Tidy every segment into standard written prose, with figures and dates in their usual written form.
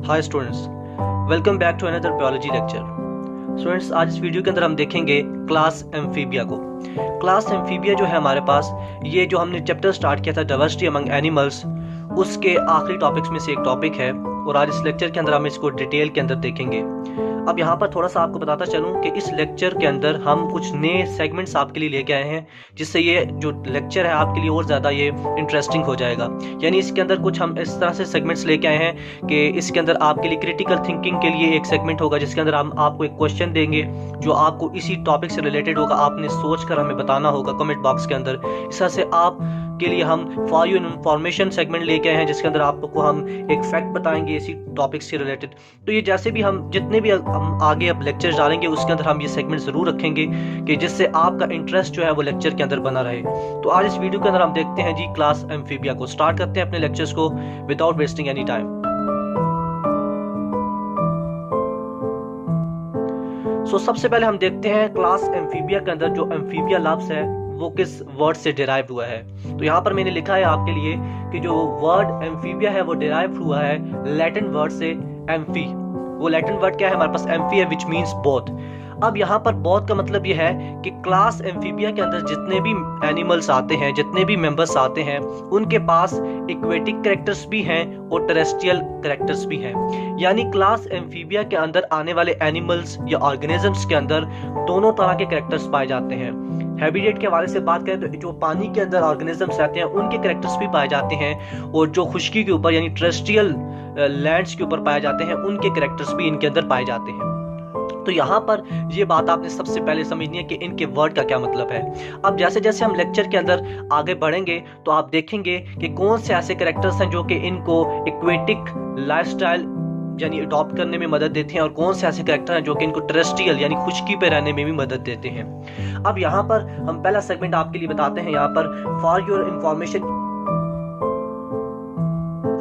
Hi students, welcome back to another biology lecture. Students, आज इस video के अंदर हम देखेंगे क्लास एम्फीबिया को। क्लास एम्फीबिया जो है हमारे पास, ये जो हमने चैप्टर स्टार्ट किया था डाइवर्सिटी अमंग एनिमल्स, उसके आखिरी टॉपिक्स में से एक टॉपिक है और आज इस लेक्चर के अंदर हम इसको डिटेल के अंदर देखेंगे। अब यहाँ पर थोड़ा सा आपको बताता चलूँ कि इस लेक्चर के अंदर हम कुछ नए सेगमेंट्स आपके लिए लेके आए हैं, जिससे ये जो लेक्चर है आपके लिए और ज़्यादा ये इंटरेस्टिंग हो जाएगा। यानी इसके अंदर कुछ हम इस तरह से सेगमेंट्स लेके आए हैं कि इसके अंदर आपके लिए क्रिटिकल थिंकिंग के लिए एक सेगमेंट होगा, जिसके अंदर हम आपको एक क्वेश्चन देंगे जो आपको इसी टॉपिक से रिलेटेड होगा। आपने सोच कर हमें बताना होगा कमेंट बॉक्स के अंदर। इस तरह से आप के लिए हम फॉर यू इन्फॉर्मेशन सेगमेंट लेके आए हैं, जिसके अंदर आपको हम एक फैक्ट बताएंगे इसी टॉपिक से रिलेटेड। तो ये जैसे भी हम जितने भी हम आगे अब लेक्चर डालेंगे उसके अंदर हम ये सेगमेंट जरूर रखेंगे कि जिससे आपका इंटरेस्ट जो है वो लेक्चर के अंदर बना रहे। तो आज इस वीडियो के अंदर हम देखते हैं जी क्लास एम्फीबिया को। स्टार्ट करते हैं अपने लेक्चर्स को विदाउट वेस्टिंग एनी टाइम। सबसे पहले हम देखते हैं क्लास एम्फीबिया के अंदर जो एम्फीबिया लफ्ज है वो किस वर्ड से डिराइव हुआ है। तो यहाँ पर मैंने लिखा है आपके लिए कि जो वर्ड एम्फीबिया है वो डिराइव हुआ है लैटिन वर्ड से एम्फी। वो लैटिन वर्ड क्या है हमारे पास? एम्फी है, विच मीन्स बोथ। अब यहाँ पर बोथ का मतलब ये है कि क्लास एम्फीबिया के अंदर जितने भी एनिमल्स आते हैं, जितने भी मेंबर्स आते हैं, उनके पास एक्वेटिक कैरेक्टर्स भी हैं और टेरेस्ट्रियल कैरेक्टर्स भी हैं। यानी क्लास एम्फीबिया के अंदर आने वाले एनिमल्स या ऑर्गेनिजम्स के अंदर दोनों तरह के कैरेक्टर्स पाए जाते हैं। हैबिटेट के हवाले से बात करें तो जो पानी के अंदर ऑर्गेनिजम्स रहते हैं उनके कैरेक्टर्स भी पाए जाते हैं, और जो खुश्की के ऊपर यानी टेरेस्ट्रियल लैंड्स के ऊपर पाए जाते हैं उनके कैरेक्टर्स भी इनके अंदर पाए जाते हैं। तो यहाँ पर ये बात आपने सबसे पहले समझनी है कि इनके वर्ड का क्या मतलब है। अब जैसे जैसे हम लेक्चर के अंदर आगे बढ़ेंगे तो आप देखेंगे कि कौन से ऐसे कैरेक्टर्स हैं जो कि इनको एक्वेटिक लाइफस्टाइल यानी अडॉप्ट करने में मदद देते हैं, और कौन से ऐसे कैरेक्टर हैं जो कि इनको टेरेस्ट्रियल यानी खुश्की पे रहने में भी मदद देते हैं। अब यहाँ पर हम पहला सेगमेंट आपके लिए बताते हैं। यहाँ पर फॉर योर इंफॉर्मेशन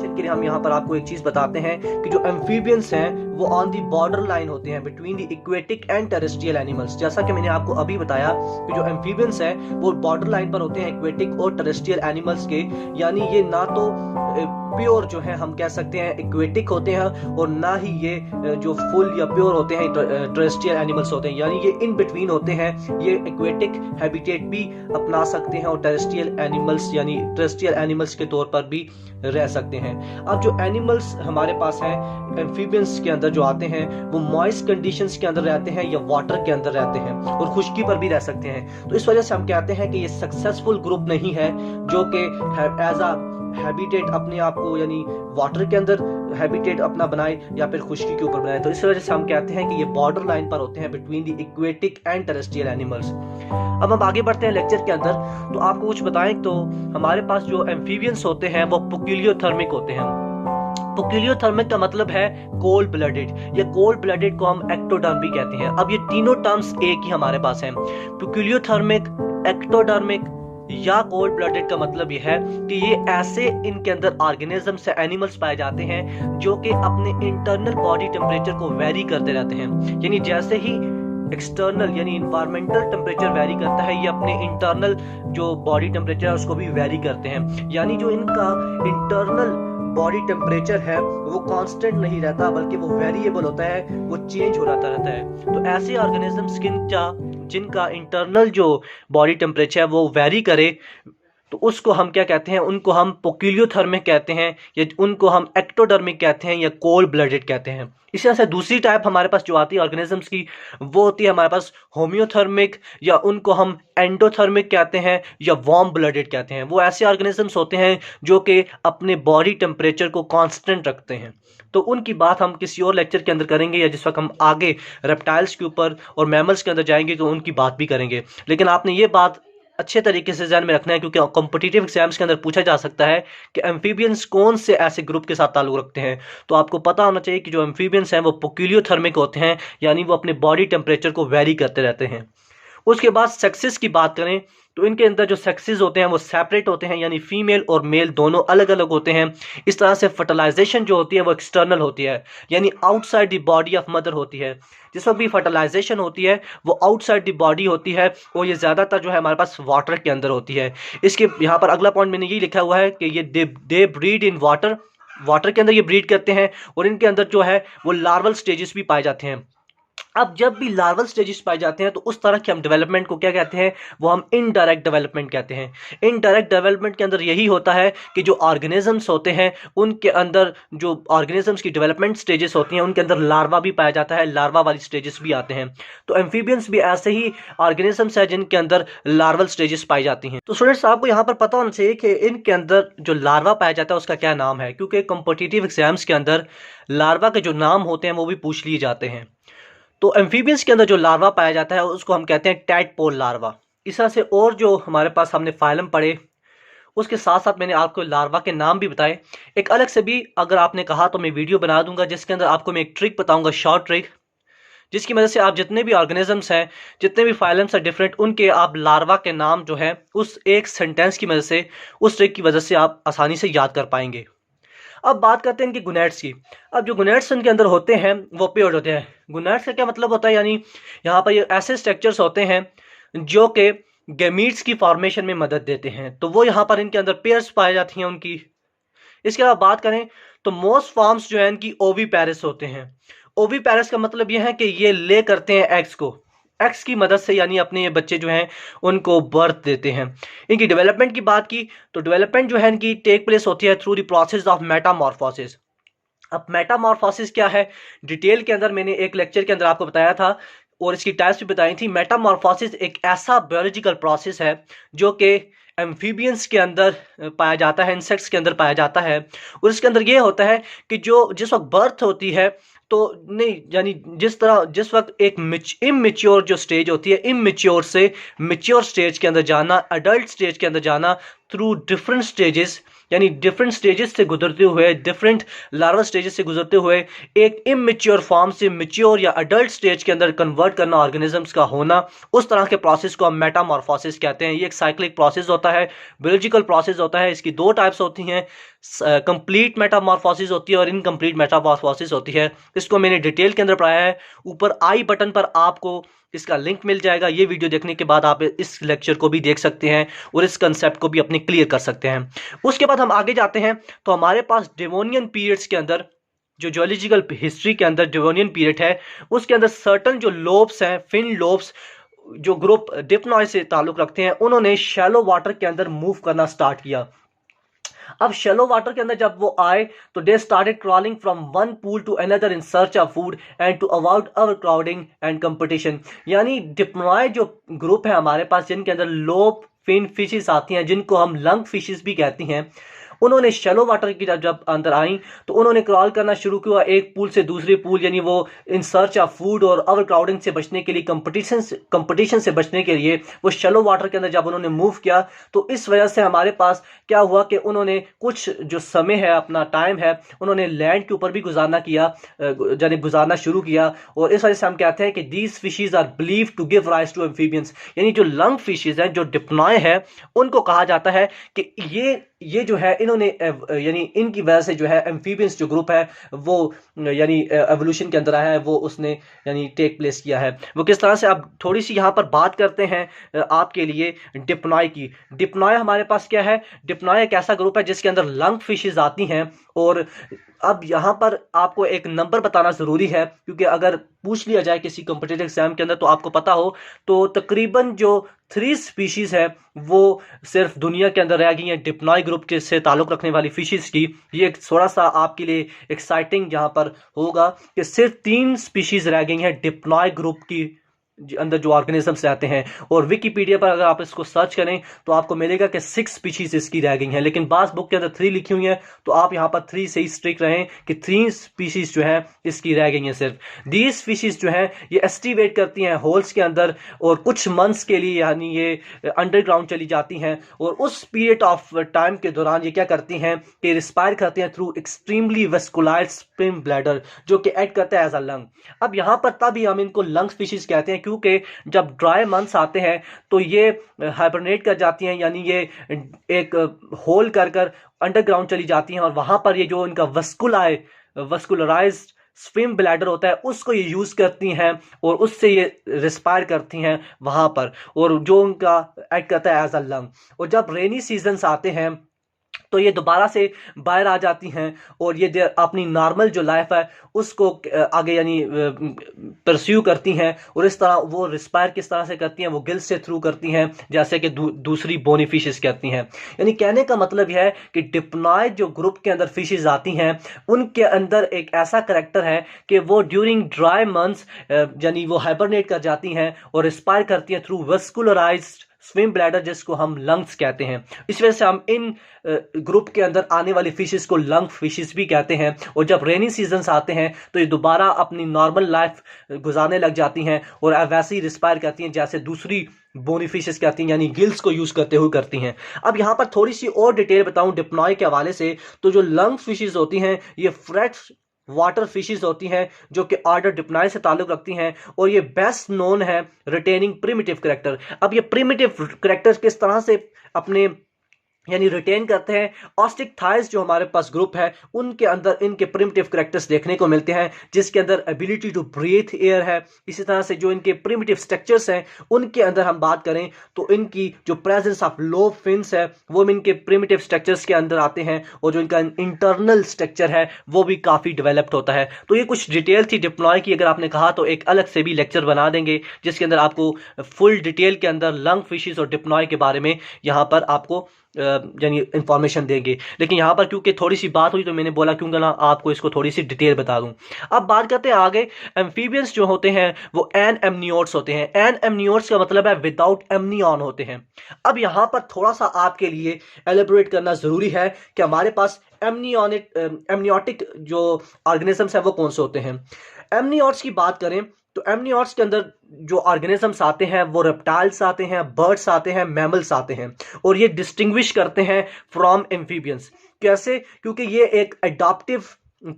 के लिए हम यहाँ पर आपको एक चीज बताते हैं कि जो एम्फीबियंस हैं वो ऑन दी बॉर्डर लाइन होते हैं between the aquatic and terrestrial animals. जैसा कि मैंने आपको अभी बताया कि जो एम्फीबियंस हैं वो बॉर्डर लाइन पर होते हैं एक्वेटिक और टेरेस्ट्रियल एनिमल्स के। यानी ये ना तो प्योर जो है हम कह सकते हैं एक्वेटिक होते हैं, और ना ही ये जो फुल या प्योर होते हैं टेरेस्ट्रियल एनिमल्स होते हैं। यानी ये इन बिटवीन होते हैं। ये एक्वेटिक हैबिटेट भी अपना सकते हैं और टेरेस्ट्रियल एनिमल्स यानी टेरेस्ट्रियल एनिमल्स के तौर पर भी रह सकते हैं। अब जो एनिमल्स हमारे पास हैं एम्फीबियंस के अंदर जो आते हैं वो मॉइस्ट कंडीशंस के अंदर रहते हैं या वाटर के अंदर रहते हैं, और खुश्की पर भी रह सकते हैं। तो इस वजह से हम कहते हैं कि ये सक्सेसफुल ग्रुप नहीं है जो कि एज अ हैबिटेट अपने आप को यानी वाटर के अंदर हैबिटेट अपना बनाए या फिर खुश्की के ऊपर बनाए। तो इस वजह से हम कहते हैं कि ये बॉर्डर लाइन पर होते हैं between the aquatic and terrestrial animals. अब हम आगे बढ़ते हैं लेक्चर के अंदर। तो आपको कुछ बताएं तो हमारे पास जो एम्फीबियंस होते हैं वो पेक्यूलियोथर्मिक होते हैं। पेक्यूलियोथर्मिक का मतलब है कोल्ड ब्लडेड, या कोल्ड ब्लडेड को हम एक्टोडर्म भी कहते हैं। अब ये तीनों टर्म्स एक ही हमारे पास हैं, पेक्यूलियोथर्मिक, एक्टोडर्मिक या कोल्ड ब्लडेड का मतलब यह है कि ये ऐसे इनके अंदर ऑर्गेनिजम्स या एनिमल्स पाए जाते हैं जो कि अपने इंटरनल बॉडी टेम्परेचर को वेरी करते रहते हैं। यानी जैसे ही एक्सटर्नल यानी इन्वायरमेंटल टेम्परेचर वेरी करता है, ये अपने इंटरनल जो बॉडी टेम्परेचर है उसको भी वेरी करते हैं। यानी जो इनका इंटरनल बॉडी टेम्परेचर है वो कांस्टेंट नहीं रहता, बल्कि वो वेरिएबल होता है, वो चेंज हो रहता रहता है। तो ऐसे ऑर्गेनिजम्स जिनका इंटरनल जो बॉडी टेम्परेचर है वो वेरी करे, तो उसको हम क्या कहते हैं? उनको हम पेक्यूलियोथर्मिक कहते हैं, या उनको हम एक्टोडर्मिक कहते हैं, या कोल्ड ब्लडेड कहते हैं। इसी तरह से दूसरी टाइप हमारे पास जो आती है ऑर्गेनिजम्स की, वो होती है हमारे पास होम्योथर्मिक, या उनको हम एंडोथर्मिक कहते हैं, या वार्म ब्लडेड कहते हैं। वो ऐसे ऑर्गेनिजम्स होते हैं जो कि अपने बॉडी टेम्परेचर को कांस्टेंट रखते हैं। तो उनकी बात हम किसी और लेक्चर के अंदर करेंगे, या जिस वक्त हम आगे रेप्टाइल्स के ऊपर और मैमल्स के अंदर जाएंगे तो उनकी बात भी करेंगे। लेकिन आपने ये बात अच्छे तरीके से ध्यान में रखना है, क्योंकि कॉम्पिटिटिव एग्जाम्स के अंदर पूछा जा सकता है कि एम्फीबियंस कौन से ऐसे ग्रुप के साथ ताल्लुक रखते हैं। तो आपको पता होना चाहिए कि जो एम्फीबियंस हैं वो पेक्यूलियोथर्मिक होते हैं, यानी वो अपने बॉडी टेम्परेचर को वेरी करते रहते हैं। उसके बाद सेक्सेस की बात करें तो इनके अंदर जो सेक्सेस होते हैं वो सेपरेट होते हैं, यानी फीमेल और मेल दोनों अलग अलग होते हैं। इस तरह से फर्टिलाइजेशन जो होती है वो एक्सटर्नल होती है, यानी outside the body of mother होती है। जिस वक्त भी फर्टिलाइजेशन होती है वो आउटसाइड द बॉडी होती है, और ये ज़्यादातर जो है हमारे पास वाटर के अंदर होती है। इसके यहाँ पर अगला पॉइंट मैंने ये लिखा हुआ है कि ये दे ब्रीड इन वाटर वाटर के अंदर ये ब्रीड करते हैं और इनके अंदर जो है वो लार्वल स्टेजेस भी पाए जाते हैं। अब जब भी लार्वल स्टेजेस पाए जाते हैं तो उस तरह के हम डेवलपमेंट को क्या कहते हैं, वो हम इनडायरेक्ट डेवलपमेंट कहते हैं। इनडायरेक्ट डेवलपमेंट के अंदर यही होता है कि जो ऑर्गेनिजम्स होते हैं उनके अंदर जो ऑर्गेनिजम्स की डेवलपमेंट स्टेजेस होती हैं उनके अंदर लार्वा भी पाया जाता है, लार्वा वाली स्टेजेस भी आते हैं। तो एम्फीबियंस भी ऐसे ही ऑर्गेनिजम्स है जिनके अंदर लार्वल स्टेजेस पाई जाती हैं। तो स्टूडेंट्स आपको यहाँ पर पता होना चाहिए कि इनके अंदर जो लार्वा पाया जाता है उसका क्या नाम है, क्योंकि कॉम्पिटिटिव एग्जाम्स के अंदर लार्वा के जो नाम होते हैं वो भी पूछ लिए जाते हैं। तो एम्फीबियंस के अंदर जो लार्वा पाया जाता है उसको हम कहते हैं टैडपोल लार्वा। इस तरह से और जो हमारे पास हमने फाइलम पढ़े उसके साथ साथ मैंने आपको लार्वा के नाम भी बताए। एक अलग से भी अगर आपने कहा तो मैं वीडियो बना दूंगा जिसके अंदर आपको मैं एक ट्रिक बताऊंगा, शॉर्ट ट्रिक, जिसकी वजह से आप जितने भी ऑर्गेनिजम्स हैं, जितने भी फाइलम्स हैं डिफरेंट, उनके आप लार्वा के नाम जो है उस एक सेंटेंस की वजह से, उस ट्रिक की वजह से आप आसानी से याद कर पाएंगे। अब बात करते हैं इनकी गुनैट्स की। अब जो गुनैट्स इनके अंदर होते हैं वो पेयर्ड होते हैं। गुनैट्स का क्या मतलब होता है, यानी यहाँ पर ये ऐसे स्ट्रक्चर्स होते हैं जो कि गैमीट्स की फॉर्मेशन में मदद देते हैं। तो वो यहाँ पर इनके अंदर पेयर्स पाई जाती हैं उनकी। इसके अलावा बात करें तो मोस्ट फॉर्म्स जो है इनकी ओवी पैरिस होते हैं। ओवी पैरिस का मतलब यह है कि ये ले करते हैं एग्स को, एक्स की मदद से, यानी अपने ये बच्चे जो हैं उनको बर्थ देते हैं। इनकी डेवलपमेंट की बात की तो डेवलपमेंट जो है इनकी टेक प्लेस होती है through the process of Metamorphosis. अब मेटामॉर्फोसिस क्या है, डिटेल के अंदर मैंने एक लेक्चर के अंदर आपको बताया था और इसकी टाइप्स भी बताई थी। मेटामॉर्फोसिस एक ऐसा बायोलॉजिकल प्रोसेस है जो कि एम्फीबियंस के अंदर पाया जाता है, इंसेक्ट्स के अंदर पाया जाता है। और इसके अंदर ये होता है कि जो जिस वक्त बर्थ होती है तो नहीं, यानी जिस वक्त एक इमेच्योर जो स्टेज होती है, इमेच्योर से मेच्योर स्टेज के अंदर जाना, अडल्ट स्टेज के अंदर जाना थ्रू डिफरेंट स्टेजेस, यानी डिफरेंट स्टेजेस से गुजरते हुए, डिफरेंट लार्वा स्टेजेस से गुजरते हुए एक इमेच्योर फॉर्म से मेच्योर या अडल्ट स्टेज के अंदर कन्वर्ट करना ऑर्गेनिजम्स का होना, उस तरह के प्रोसेस को हम मेटामॉर्फोसिस कहते हैं। ये एक साइक्लिक प्रोसेस होता है, बायोलॉजिकल प्रोसेस होता है। इसकी दो टाइप्स होती हैं, कंप्लीट मेटामॉर्फोसिस होती है और इनकम्प्लीट मेटामॉर्फोसिस होती है। इसको मैंने डिटेल के अंदर पढ़ाया है। ऊपर आई बटन पर आपको इसका लिंक मिल जाएगा। ये वीडियो देखने के बाद आप इस लेक्चर को भी देख सकते हैं और इस कंसेप्ट को भी अपने क्लियर कर सकते हैं। उसके बाद हम आगे जाते हैं तो हमारे पास डेवोनियन पीरियड्स के अंदर, जो जियोलॉजिकल हिस्ट्री के अंदर डेवोनियन पीरियड है, उसके अंदर सर्टन जो लोब्स हैं, फिन लोब्स, जो ग्रुप डिप्नॉय से ताल्लुक रखते हैं, उन्होंने शैलो वाटर के अंदर मूव करना स्टार्ट किया। अब शैलो वाटर के अंदर जब वो आए तो they started crawling from one pool to another in search of food and to avoid over crowding and competition. यानी डिप्नॉय जो ग्रुप है हमारे पास, जिनके अंदर लोब फिन फिशेस आती हैं, जिनको हम लंग फिशेस भी कहती हैं, उन्होंने शैलो वाटर की जब अंदर आई तो उन्होंने क्रॉल करना शुरू किया एक पूल से दूसरे पूल, यानी वो इन सर्च ऑफ फूड और ओवर क्राउडिंग से बचने के लिए, कंपटीशन से बचने के लिए वो शैलो वाटर के अंदर जब उन्होंने मूव किया तो इस वजह से हमारे पास क्या हुआ कि उन्होंने कुछ जो समय है, अपना टाइम है, उन्होंने लैंड के ऊपर भी यानी गुजारना शुरू किया। और इस वजह से हम कहते हैं कि these fishes are believe to give rise to amphibians, यानी जो लंग फिशेज हैं, जो डिप्नॉय है, उनको कहा जाता है कि ये जो है इन्होंने यानी इनकी वजह से जो है एम्फीबियंस जो ग्रुप है वो यानी एवोल्यूशन के अंदर आया है, वो उसने यानी टेक प्लेस किया है। वो किस तरह से, अब थोड़ी सी यहाँ पर बात करते हैं आपके लिए डिप्नॉय की। डिप्नॉय हमारे पास क्या है, डिप्नॉय एक ऐसा ग्रुप है जिसके अंदर लंग फिशेज आती हैं। और अब यहाँ पर आपको एक नंबर बताना ज़रूरी है, क्योंकि अगर पूछ लिया जाए किसी कॉम्पिटिटिव एग्जाम के अंदर तो आपको पता हो तो तकरीबन जो 3 स्पीशीज़ है वो सिर्फ दुनिया के अंदर रह गई हैं डिप्नॉय ग्रुप के से ताल्लुक़ रखने वाली फिशेज़ की। ये थोड़ा सा आपके लिए एक्साइटिंग यहाँ पर होगा कि सिर्फ 3 स्पीशीज़ रह गई हैं डिप्नॉय ग्रुप की अंदर जो ऑर्गेनिजम्स रहते हैं। और विकीपीडिया पर अगर आप इसको सर्च करें तो आपको मिलेगा कि 6 स्पीशीज इसकी रह गई हैं, लेकिन बास बुक के अंदर 3 लिखी हुई हैं, तो आप यहाँ पर 3 से ही स्ट्रिक्ट रहें कि 3 स्पीशीज जो है इसकी रह गई हैं सिर्फ। दीज स्पीशीज जो है ये एस्टिवेट करती हैं होल्स के अंदर और कुछ मंथ्स के लिए, यानी ये अंडरग्राउंड चली जाती हैं और उस पीरियड ऑफ टाइम के दौरान ये क्या करती हैं कि रिस्पायर करती हैं थ्रू एक्सट्रीमली वेस्कुलाइज्ड स्पिन ब्लैडर, जो कि एक्ट करता है एज अ लंग। अब यहाँ पर तभी हम इनको लंग स्पीशीज कहते हैं, क्योंकि जब ड्राई मंथ्स आते हैं तो ये हाइबरनेट कर जाती हैं, यानी ये एक होल कर अंडरग्राउंड चली जाती हैं और वहां पर ये जो इनका वस्कुलराइज्ड स्विम ब्लैडर होता है उसको ये यूज करती हैं और उससे ये रिस्पायर करती हैं वहां पर, और जो उनका एक्ट करता है एज अ लंग। और जब रेनी सीजन्स आते हैं तो ये दोबारा से बाहर आ जाती हैं और ये अपनी नॉर्मल जो लाइफ है उसको आगे यानी परस्यू करती हैं। और इस तरह वो रिस्पायर किस तरह से करती हैं, वो गिल्स से थ्रू करती हैं, जैसे कि दूसरी बोनी फिशेस करती हैं। यानी कहने का मतलब यह है कि डिप्लॉयड जो ग्रुप के अंदर फिशेस आती हैं उनके अंदर एक ऐसा करेक्टर है कि वो ड्यूरिंग ड्राई मंथ्स यानी वो हाइबरनेट कर जाती हैं और रिस्पायर करती हैं थ्रू वेस्कुलराइज्ड स्विम ब्लैडर, जिसको हम लंग्स कहते हैं। इस वजह से हम इन ग्रुप के अंदर आने वाली फिशेस को लंग फिशेस भी कहते हैं। और जब रेनी सीजन्स आते हैं तो ये दोबारा अपनी नॉर्मल लाइफ गुजारने लग जाती हैं और वैसे ही रिस्पायर करती हैं जैसे दूसरी बोनी फिशेस करती हैं, यानी गिल्स को यूज करते हुए करती हैं। अब यहाँ पर थोड़ी सी और डिटेल बताऊं डिप्लॉय के हवाले से, तो जो लंग फिशेस होती हैं ये फ्रेश वाटर फिशेस होती हैं जो कि ऑर्डर डिप्लॉय से ताल्लुक रखती हैं और ये बेस्ट नोन है रिटेनिंग प्रिमिटिव करेक्टर। अब ये प्रिमिटिव करेक्टर्स किस तरह से अपने यानी रिटेन करते हैं, ऑस्टिक थाइस जो हमारे पास ग्रुप है उनके अंदर इनके प्रिमिटिव करेक्टर्स देखने को मिलते हैं, जिसके अंदर एबिलिटी टू ब्रीथ एयर है। इसी तरह से जो इनके प्रिमिटिव स्ट्रक्चर्स हैं उनके अंदर हम बात करें तो इनकी जो प्रेजेंस ऑफ लो फिन्स है वो इनके प्रिमिटिव स्ट्रक्चर्स के अंदर आते हैं और जो इनका इंटरनल स्ट्रक्चर है वो भी काफ़ी डेवलप्ड होता है। तो ये कुछ डिटेल थी डिप्लॉय की। अगर आपने कहा तो एक अलग से भी लेक्चर बना देंगे जिसके अंदर आपको फुल डिटेल के अंदर लंग फिशेस और डिप्लॉय के बारे में यहाँ पर आपको यानी इंफॉर्मेशन देंगे। लेकिन यहाँ पर क्योंकि थोड़ी सी बात हुई तो मैंने बोला क्यों ना आपको इसको थोड़ी सी डिटेल बता दूं। अब बात करते हैं आगे। एम्फीबियंस जो होते हैं वो एन एमनियोट्स होते हैं। एन एमनियोट्स का मतलब है विदाउट एमनियन होते हैं। अब यहाँ पर थोड़ा सा आपके लिए एलेबोरेट करना जरूरी है कि हमारे पास एमनियोटिक जो ऑर्गेनिजम्स हैं वो कौन से होते हैं। एमनियोट्स की बात करें तो एमनियोट्स के अंदर जो ऑर्गेनिजम्स आते हैं वो रेप्टाइल्स आते हैं, बर्ड्स आते हैं, मैमल्स आते हैं और ये डिस्टिंग्विश करते हैं फ्रॉम एम्फीबियंस। कैसे? क्योंकि ये एक एडाप्टिव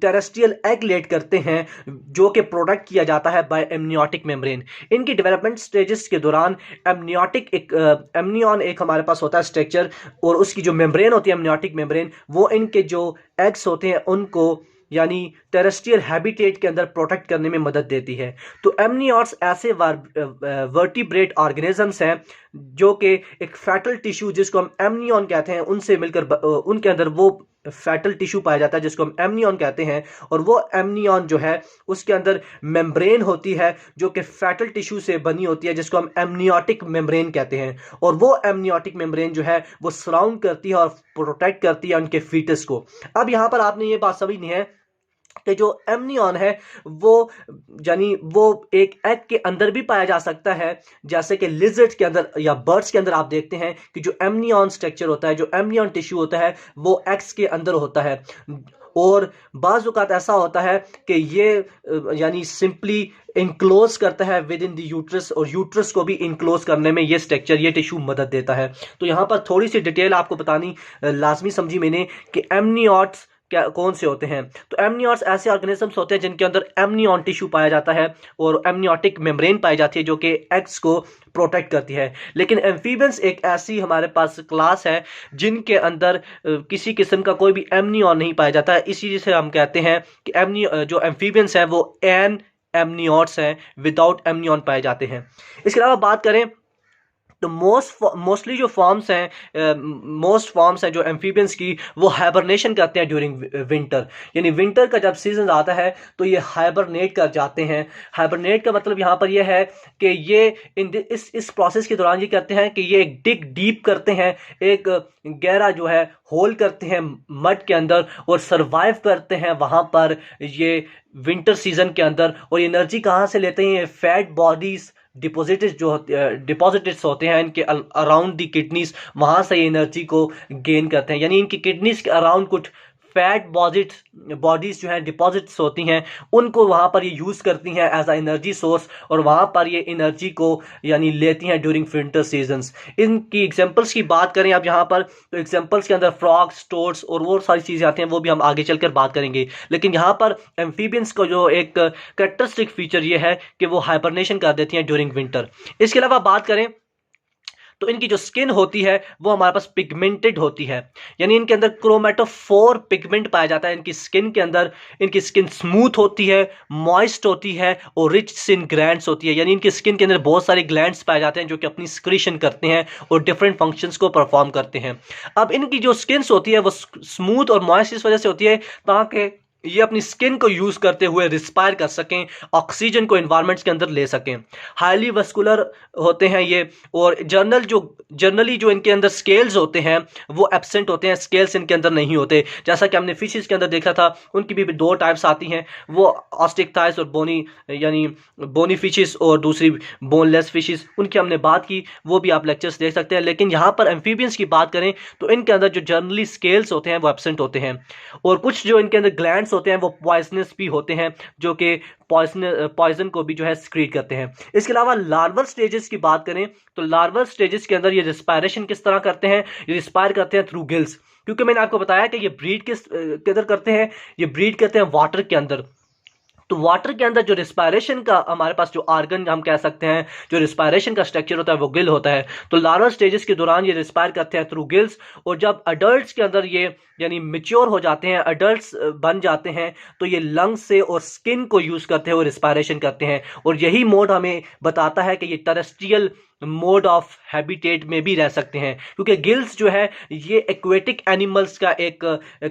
टेरेस्ट्रियल एग लेट करते हैं जो कि प्रोडक्ट किया जाता है बाय एमनियोटिक मेम्ब्रेन। इनकी डेवलपमेंट स्टेजेस के दौरान एमनियन एक हमारे पास होता है स्ट्रक्चर और उसकी जो मेम्ब्रेन होती है एमनियोटिक मेम्ब्रेन वो इनके जो एग्स होते हैं उनको यानी टेरेस्ट्रियल हैबिटेट के अंदर प्रोटेक्ट करने में मदद देती है। तो एमनियोट्स ऐसे वर्टिब्रेट ऑर्गेनिजम्स हैं जो कि एक फैटल टिश्यू जिसको हम एमनियन कहते हैं उनसे मिलकर उनके अंदर वो फैटल टिश्यू पाया जाता है जिसको हम एमनियन कहते हैं। और वो एमनियन जो है उसके अंदर मेम्ब्रेन होती है जो कि फैटल टिश्यू से बनी होती है जिसको हम एमनियोटिक मेम्ब्रेन कहते हैं। और वो एमनियोटिक मेम्ब्रेन जो है वो सराउंड करती है और प्रोटेक्ट करती है उनके फीटस को। अब यहाँ पर आपने ये बात समझनी है कि जो एमनियन है वो यानी वो एक एग के अंदर भी पाया जा सकता है, जैसे कि लिजर्ड के अंदर या बर्ड्स के अंदर आप देखते हैं कि जो एमनियन स्ट्रक्चर होता है, जो एमनियन टिश्यू होता है वो एग्स के अंदर होता है। और बाज़ औक़ात ऐसा होता है कि ये यानी सिंपली इनक्लोज करता है विद इन द यूट्रस और यूट्रस को भी इनक्लोज करने में ये स्ट्रक्चर ये टिश्यू मदद देता है। तो यहाँ पर थोड़ी सी डिटेल आपको बतानी लाजमी समझी मैंने कि एमनियोट्स क्या कौन से होते हैं। तो एमनियोट्स ऐसे ऑर्गेनिजम्स होते हैं जिनके अंदर एमनियन टिश्यू पाया जाता है और एमनियोटिक मेम्ब्रेन पाई जाती है जो कि एग्स को प्रोटेक्ट करती है। लेकिन एम्फीबियंस एक ऐसी हमारे पास क्लास है जिनके अंदर किसी किस्म का कोई भी एमनियन नहीं पाया जाता है। इसी से हम कहते हैं कि जो एम्फीबियंस हैं वो एन एमनियोट्स हैं, विदाउट एमनियन पाए जाते हैं। इसके अलावा बात करें तो मोस्टली जो फॉर्म्स हैं जो एम्फीबियंस की वो हाइबरनेशन करते हैं ड्यूरिंग विंटर। यानी विंटर का जब सीजन आता है तो ये हाइबरनेट कर जाते हैं। हाइबरनेट का मतलब यहाँ पर ये है कि ये इस प्रोसेस के दौरान ये करते हैं कि ये एक डिग डीप करते हैं, एक गहरा जो है होल करते हैं मड के अंदर और सरवाइव करते हैं वहाँ पर ये विंटर सीजन के अंदर। और एनर्जी कहाँ से लेते हैं? फैट बॉडीज डिपॉजिट्स होते हैं इनके अराउंड दी किडनीज, वहां से एनर्जी को गेन करते हैं। यानी इनकी किडनीज के अराउंड कुछ फैट बॉडीज जो हैं डिपॉजिट्स होती हैं उनको वहाँ पर ये यूज़ करती हैं एज अ एनर्जी सोर्स और वहाँ पर ये एनर्जी को यानी लेती हैं ड्यूरिंग विंटर सीजन्स। इनकी एग्जांपल्स की बात करें अब यहाँ पर तो एग्जांपल्स के अंदर फ्रॉग्स, टोड्स और वो सारी चीज़ें आती हैं, वो भी हम आगे चलकर बात करेंगे। लेकिन यहाँ पर एम्फीबियंस को जो एक कैरेक्टरिस्टिक फीचर ये है कि वो हाइबरनेशन कर देती हैं ड्यूरिंग विंटर। इसके अलावा बात करें तो इनकी जो स्किन होती है वो हमारे पास पिगमेंटेड होती है, यानी इनके अंदर क्रोमेटोफोर पिगमेंट पाया जाता है इनकी स्किन के अंदर। इनकी स्किन स्मूथ होती है, मॉइस्ट होती है और रिच इन ग्लैंड्स होती है, यानी इनकी स्किन के अंदर बहुत सारे ग्लैंड्स पाए जाते हैं जो कि अपनी सिक्रीशन करते हैं और डिफरेंट फंक्शंस को परफॉर्म करते हैं। अब इनकी जो स्किन होती है वो स्मूथ और मॉइस्ट इस वजह से होती है ताकि ये अपनी स्किन को यूज करते हुए रिस्पायर कर सकें, ऑक्सीजन को एनवायरमेंट्स के अंदर ले सकें। हाईली वस्कुलर होते हैं ये, और जनरली जो इनके अंदर स्केल्स होते हैं वो एब्सेंट होते हैं, स्केल्स इनके अंदर नहीं होते। जैसा कि हमने फिशेस के अंदर देखा था, उनकी भी दो टाइप्स आती हैं, वो ऑस्टिक थाइस और बोनी, यानी बोनी फिशेस और दूसरी बोनलेस फिशेस, उनकी हमने बात की, वो भी आप लेक्चर्स देख सकते हैं। लेकिन यहाँ पर एम्फीबियंस की बात करें तो इनके अंदर जो जनरली स्केल्स होते हैं वो एब्सेंट होते हैं, और कुछ जो इनके अंदर ग्लैंड्स होते हैं वो पॉइजनस भी होते हैं, जो कि पॉइजन को भी जो है सिक्रीट करते हैं। इसके अलावा लार्वल स्टेजेस की बात करें तो लार्वल स्टेजेस के अंदर ये रिस्पायरेशन किस तरह करते हैं, ये रिस्पायर करते हैं थ्रू गिल्स, क्योंकि मैंने आपको बताया कि ये ब्रीड के अंदर करते हैं, ये ब्रीड करते हैं वाटर के अंदर। तो वाटर के अंदर जो रिस्पायरेशन का हमारे पास जो आर्गन हम कह सकते हैं, जो रिस्पायरेशन का स्ट्रक्चर होता है वो गिल होता है। तो लार्वल स्टेजेस के दौरान ये रिस्पायर करते हैं थ्रू गिल्स, और जब अडल्ट्स के अंदर ये यानी मैच्योर हो जाते हैं, अडल्ट्स बन जाते हैं, तो ये लंग्स से और स्किन को यूज करते हुए रिस्पायरेशन करते हैं। और यही मोड हमें बताता है कि ये टेरेस्ट्रियल मोड ऑफ हैबिटेट में भी रह सकते हैं, क्योंकि गिल्स जो है ये एक्वेटिक एनिमल्स का एक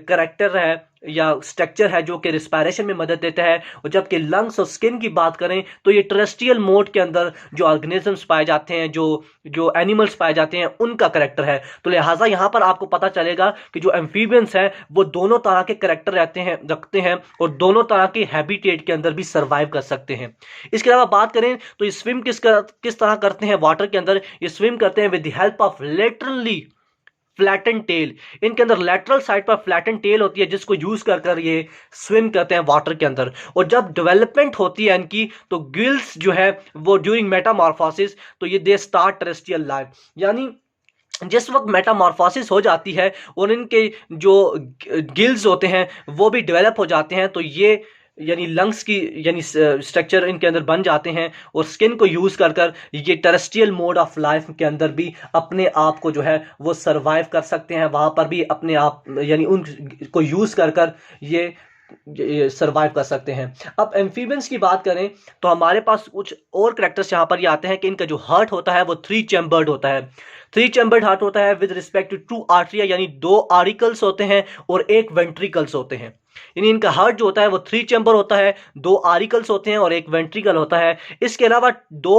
करेक्टर है या स्ट्रक्चर है जो कि रिस्पायरेशन में मदद देता है। और जबकि लंग्स और स्किन की बात करें तो ये टेरेस्ट्रियल मोड के अंदर जो ऑर्गेनिजम्स पाए जाते हैं, जो एनिमल्स पाए जाते हैं, उनका करेक्टर है। तो लिहाजा यहाँ पर आपको पता चलेगा कि जो एम्फीबियंस हैं वो दोनों तरह के करेक्टर रखते हैं और दोनों तरह के हैबिटेट के अंदर भी सर्वाइव कर सकते हैं। इसके अलावा बात करें तो ये स्विम किस तरह करते हैं वाटर के अंदर, ये स्विम करते हैं with the help of laterally flatten tail. इनके अंदर लेटरल साइड पर फ्लैटन टेल होती है जिसको यूज कर ये स्विम करते हैं वाटर के अंदर। और जब डेवलपमेंट होती है इनकी तो गिल्स जो है वो ड्यूरिंग मेटामॉर्फोसिस तो ये दे स्टार्ट टेरेस्ट्रियल लाइफ, यानी जिस वक्त मेटामॉर्फोसिस हो जाती है और इनके जो गिल्स होते हैं वो भी डेवलप हो जाते हैं, तो ये यानी लंग्स की यानी स्ट्रक्चर इनके अंदर बन जाते हैं और स्किन को यूज कर ये टेरेस्ट्रियल मोड ऑफ लाइफ के अंदर भी अपने आप को जो है वो सरवाइव कर सकते हैं, वहां पर भी अपने आप यानी उनको यूज कर ये सर्वाइव कर सकते हैं। अब एम्फीबियंस की बात करें तो हमारे पास कुछ और करेक्टर्स यहाँ पर ये आते हैं कि इनका जो हार्ट होता है वो 3 चैम्बर्ड होता है। 3 चैम्बर्ड हार्ट होता है विद रिस्पेक्ट टू 2 आर्टरिया, यानी 2 आरिकल्स होते हैं और 1 वेंट्रिकल्स होते हैं। यानी इनका हार्ट जो होता है वो 3 चैम्बर होता है, 2 आरिकल्स होते हैं और 1 वेंट्रिकल होता है। इसके अलावा 2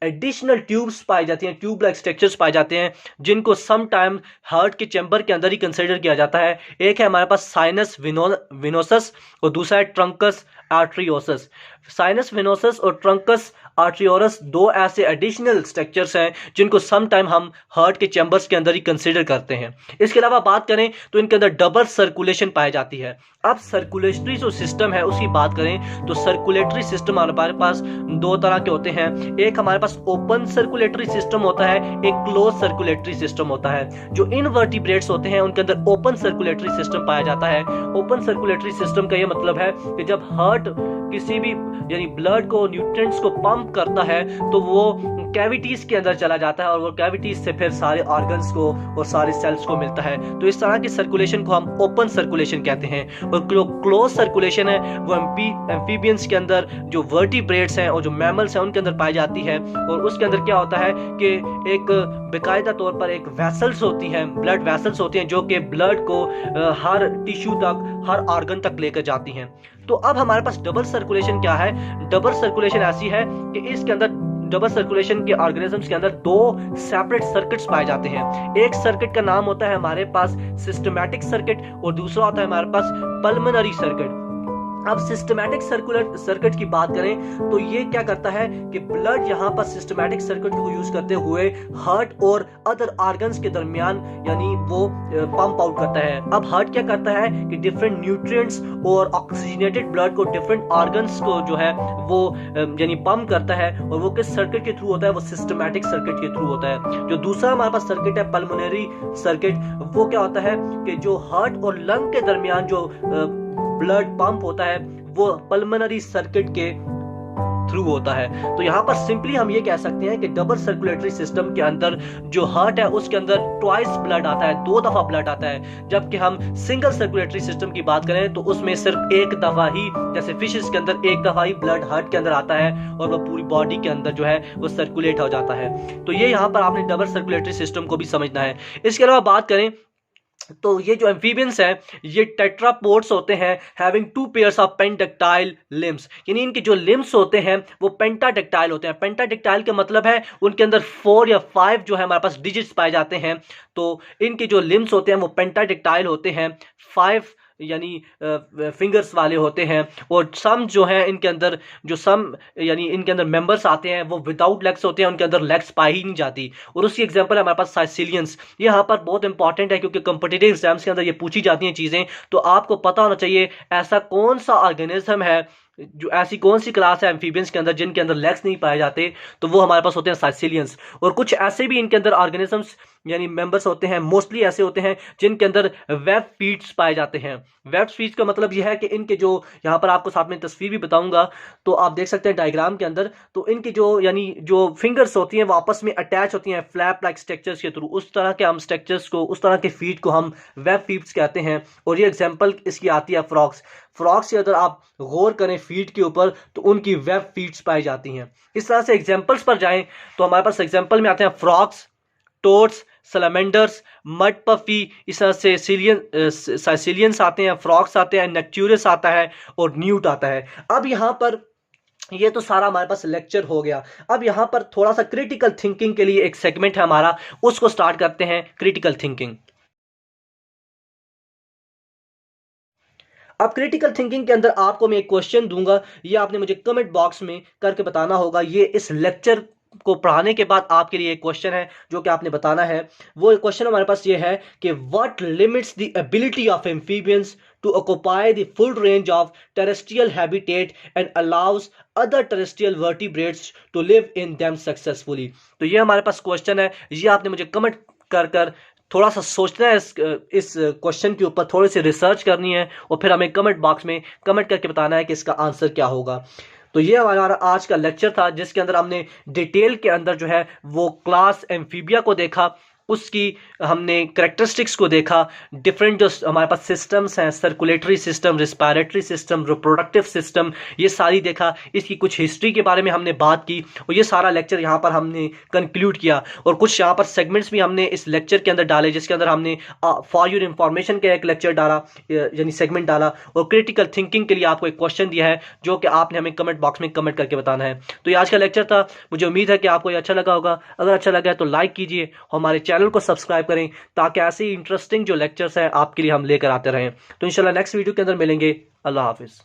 एडिशनल ट्यूब्स पाई जाती हैं, ट्यूब लाइक स्ट्रक्चर्स पाए जाते हैं, जिनको सम टाइम हार्ट के चैम्बर के अंदर ही कंसिडर किया जाता है। एक है हमारे पास साइनस विनोसस और दूसरा है ट्रंकस आर्टरियोसस। साइनस विनोसस और ट्रंकस आर्टरियोरस 2 ऐसे एडिशनल स्ट्रक्चर्स हैं जिनको सम टाइम हम हार्ट के चैम्बर्स के अंदर ही कंसिडर करते हैं। इसके अलावा बात करें तो इनके अंदर डबल सर्कुलेशन पाई जाती है। अब सर्कुलेटरी जो सिस्टम है उसकी बात करें तो सर्कुलेटरी सिस्टम हमारे पास 2 तरह के होते हैं। एक हमारे पास ओपन सर्कुलेटरी सिस्टम होता है, एक क्लोज सर्कुलेटरी सिस्टम होता है। जो इनवर्टिब्रेट्स होते हैं उनके अंदर ओपन सर्कुलेटरी सिस्टम पाया जाता है। ओपन सर्कुलेटरी सिस्टम का ये मतलब है कि जब हार्ट किसी भी यानी ब्लड को न्यूट्रिएंट्स को पंप करता है तो वो कैविटीज के अंदर चला जाता है और वो कैविटीज से फिर सारे ऑर्गन्स को और सारे सेल्स को मिलता है। तो इस तरह की सर्कुलेशन को हम ओपन सर्कुलेशन कहते हैं। और क्लोज सर्कुलेशन है वो एम्फीबियंस के अंदर जो वर्टिब्रेट्स हैं और जो मैमल्स हैं उनके अंदर पाई जाती है। और उसके अंदर क्या होता है कि एक बेकायदा तौर पर एक वेसल्स होती हैं, ब्लड वेसल्स होती हैं जो कि ब्लड को हर टिश्यू तक, हर ऑर्गन तक लेकर जाती हैं। तो अब हमारे पास डबल सर्कुलेशन क्या है? डबल सर्कुलेशन ऐसी है कि इसके अंदर डबल सर्कुलेशन के ऑर्गेनिजम्स के अंदर 2 सेपरेट सर्किट्स पाए जाते हैं। एक सर्किट का नाम होता है हमारे पास सिस्टमैटिक सर्किट और दूसरा होता है हमारे पास पल्मोनरी सर्किट। अब सिस्टमैटिक सर्किट की बात करें तो ये क्या करता है कि ब्लड यहाँ पर सिस्टमैटिक सर्किट को यूज करते हुए हार्ट और अदर ऑर्गन्स के दरमियान यानी वो पंप आउट करता है। अब हार्ट क्या करता है कि डिफरेंट न्यूट्रिएंट्स और ऑक्सीजनेटेड ब्लड को डिफरेंट ऑर्गन्स को जो है वो यानी पंप करता है और वो किस सर्किट के थ्रू होता है? वो सिस्टमैटिक सर्किट के थ्रू होता है। जो दूसरा हमारे पास सर्किट है पल्मोनरी सर्किट, वो क्या होता है कि जो हार्ट और लंग के दरमियान जो ब्लड पंप होता है वो पल्मोनरी सर्किट के थ्रू होता है। तो यहाँ पर सिंपली हम ये कह सकते हैं कि डबल सर्कुलेटरी सिस्टम के अंदर जो हार्ट है उसके अंदर ट्वाइस ब्लड आता है, 2 दफा ब्लड आता है, जबकि हम सिंगल सर्कुलेटरी सिस्टम की बात करें तो उसमें सिर्फ एक दफा ही, जैसे फिशेस के अंदर एक दफा ही ब्लड हार्ट के अंदर आता है और वो पूरी बॉडी के अंदर जो है वो सर्कुलेट हो जाता है। तो ये यहाँ पर आपने डबल सर्कुलेटरी सिस्टम को भी समझना है। इसके अलावा बात करें तो ये जो एम्फीबियंस हैं ये टेट्रापोड्स होते हैं, हैविंग 2 पेयर्स ऑफ पेंटेक्टाइल लिम्स, यानी इनके जो लिम्स होते हैं वो पेंटाटेक्टाइल होते हैं। पेंटाटेक्टाइल का मतलब है उनके अंदर 4 या 5 जो है हमारे पास डिजिट्स पाए जाते हैं। तो इनके जो लिम्स होते हैं वो पेंटाटेक्टाइल होते हैं, 5 यानी फिंगर्स वाले होते हैं। और सम जो है इनके अंदर जो सम यानी इनके अंदर मेंबर्स आते हैं वो विदाउट लेग्स होते हैं, उनके अंदर लेग्स पाई ही नहीं जाती। और उसकी एग्जांपल है हमारे पास साइसिलियंस। ये यहाँ पर बहुत इंपॉर्टेंट है क्योंकि कॉम्पिटिटिव एग्जाम्स के अंदर ये पूछी जाती हैं चीज़ें, तो आपको पता होना चाहिए ऐसा कौन सा ऑर्गेनिज्म है, जो ऐसी कौन सी क्लास है एम्फीबियंस के अंदर जिनके अंदर लेग्स नहीं पाए जाते, तो वो हमारे पास होते हैं साइसिलियंस। और कुछ ऐसे भी इनके अंदर ऑर्गेनिजम्स यानी मेंबर्स होते हैं, मोस्टली ऐसे होते हैं जिनके अंदर वेब फीट्स पाए जाते हैं। वेब फीट्स का मतलब यह है कि इनके जो, यहाँ पर आपको साथ में तस्वीर भी बताऊंगा तो आप देख सकते हैं डायग्राम के अंदर, तो इनकी जो यानी जो फिंगर्स होती हैं वो आपस में अटैच होती हैं फ्लैप लाइक स्ट्रक्चर्स के थ्रू। उस तरह के हम स्ट्रक्चर्स को, उस तरह के फीट को हम वेब फीट्स कहते हैं। और ये एग्जाम्पल इसकी आती है फ्रॉक्स। फ्रॉक्स से अगर आप गौर करें फीट के ऊपर तो उनकी वेब फीट्स पाई जाती हैं। इस तरह से एग्जाम्पल्स पर जाएं तो हमारे पास एग्जाम्पल में आते हैं frogs, toads, salamanders, mud puppy, इस तरह से साइसिलियंस आते हैं, फ्रॉक्स आते हैं, नेक्ट्यूरस आता है और न्यूट आता है। अब यहाँ पर ये तो सारा हमारे पास लेक्चर हो गया। अब यहाँ पर थोड़ा सा क्रिटिकल थिंकिंग के लिए एक सेगमेंट है हमारा, उसको स्टार्ट करते हैं, क्रिटिकल थिंकिंग। अब क्रिटिकल थिंकिंग के अंदर आपको मैं एक क्वेश्चन दूंगा, ये आपने मुझे कमेंट बॉक्स में करके बताना होगा। ये इस लेक्चर को पढ़ाने के बाद आपके लिए एक क्वेश्चन है जो कि आपने बताना है। वो क्वेश्चन हमारे पास ये है कि what limits the ability of amphibians to occupy the full range of terrestrial habitat and allows other terrestrial vertebrates to live in them successfully. तो ये हमारे पास क्वेश्चन है, ये आपने मुझे कमेंट कर कर थोड़ा सा सोचना है, इस क्वेश्चन के ऊपर थोड़ी सी रिसर्च करनी है और फिर हमें कमेंट बॉक्स में कमेंट करके बताना है कि इसका आंसर क्या होगा। तो ये हमारा आज का लेक्चर था जिसके अंदर हमने डिटेल के अंदर जो है वो क्लास एम्फीबिया को देखा, उसकी हमने करेक्टरिस्टिक्स को देखा, डिफरेंट जो हमारे पास सिस्टम्स हैं, circulatory system, respiratory system, reproductive system, ये सारी देखा। इसकी कुछ हिस्ट्री के बारे में हमने बात की और ये सारा लेक्चर यहाँ पर हमने कंक्लूड किया। और कुछ यहाँ पर सेगमेंट्स भी हमने इस लेक्चर के अंदर डाले जिसके अंदर हमने फॉर योर इंफॉर्मेशन का एक लेक्चर डाला यानी सेगमेंट डाला, और क्रिटिकल थिंकिंग के लिए आपको एक क्वेश्चन दिया है जो कि आपने हमें कमेंट बॉक्स में कमेंट करके बताना है। तो ये आज का लेक्चर था, मुझे उम्मीद है कि आपको ये अच्छा लगा होगा। अगर अच्छा लगा है तो लाइक कीजिए, हमारे चैनल को सब्सक्राइब करें ताकि ऐसे इंटरेस्टिंग जो लेक्चर्स हैं आपके लिए हम लेकर आते रहें। तो इंशाल्लाह नेक्स्ट वीडियो के अंदर मिलेंगे। अल्लाह हाफिज़।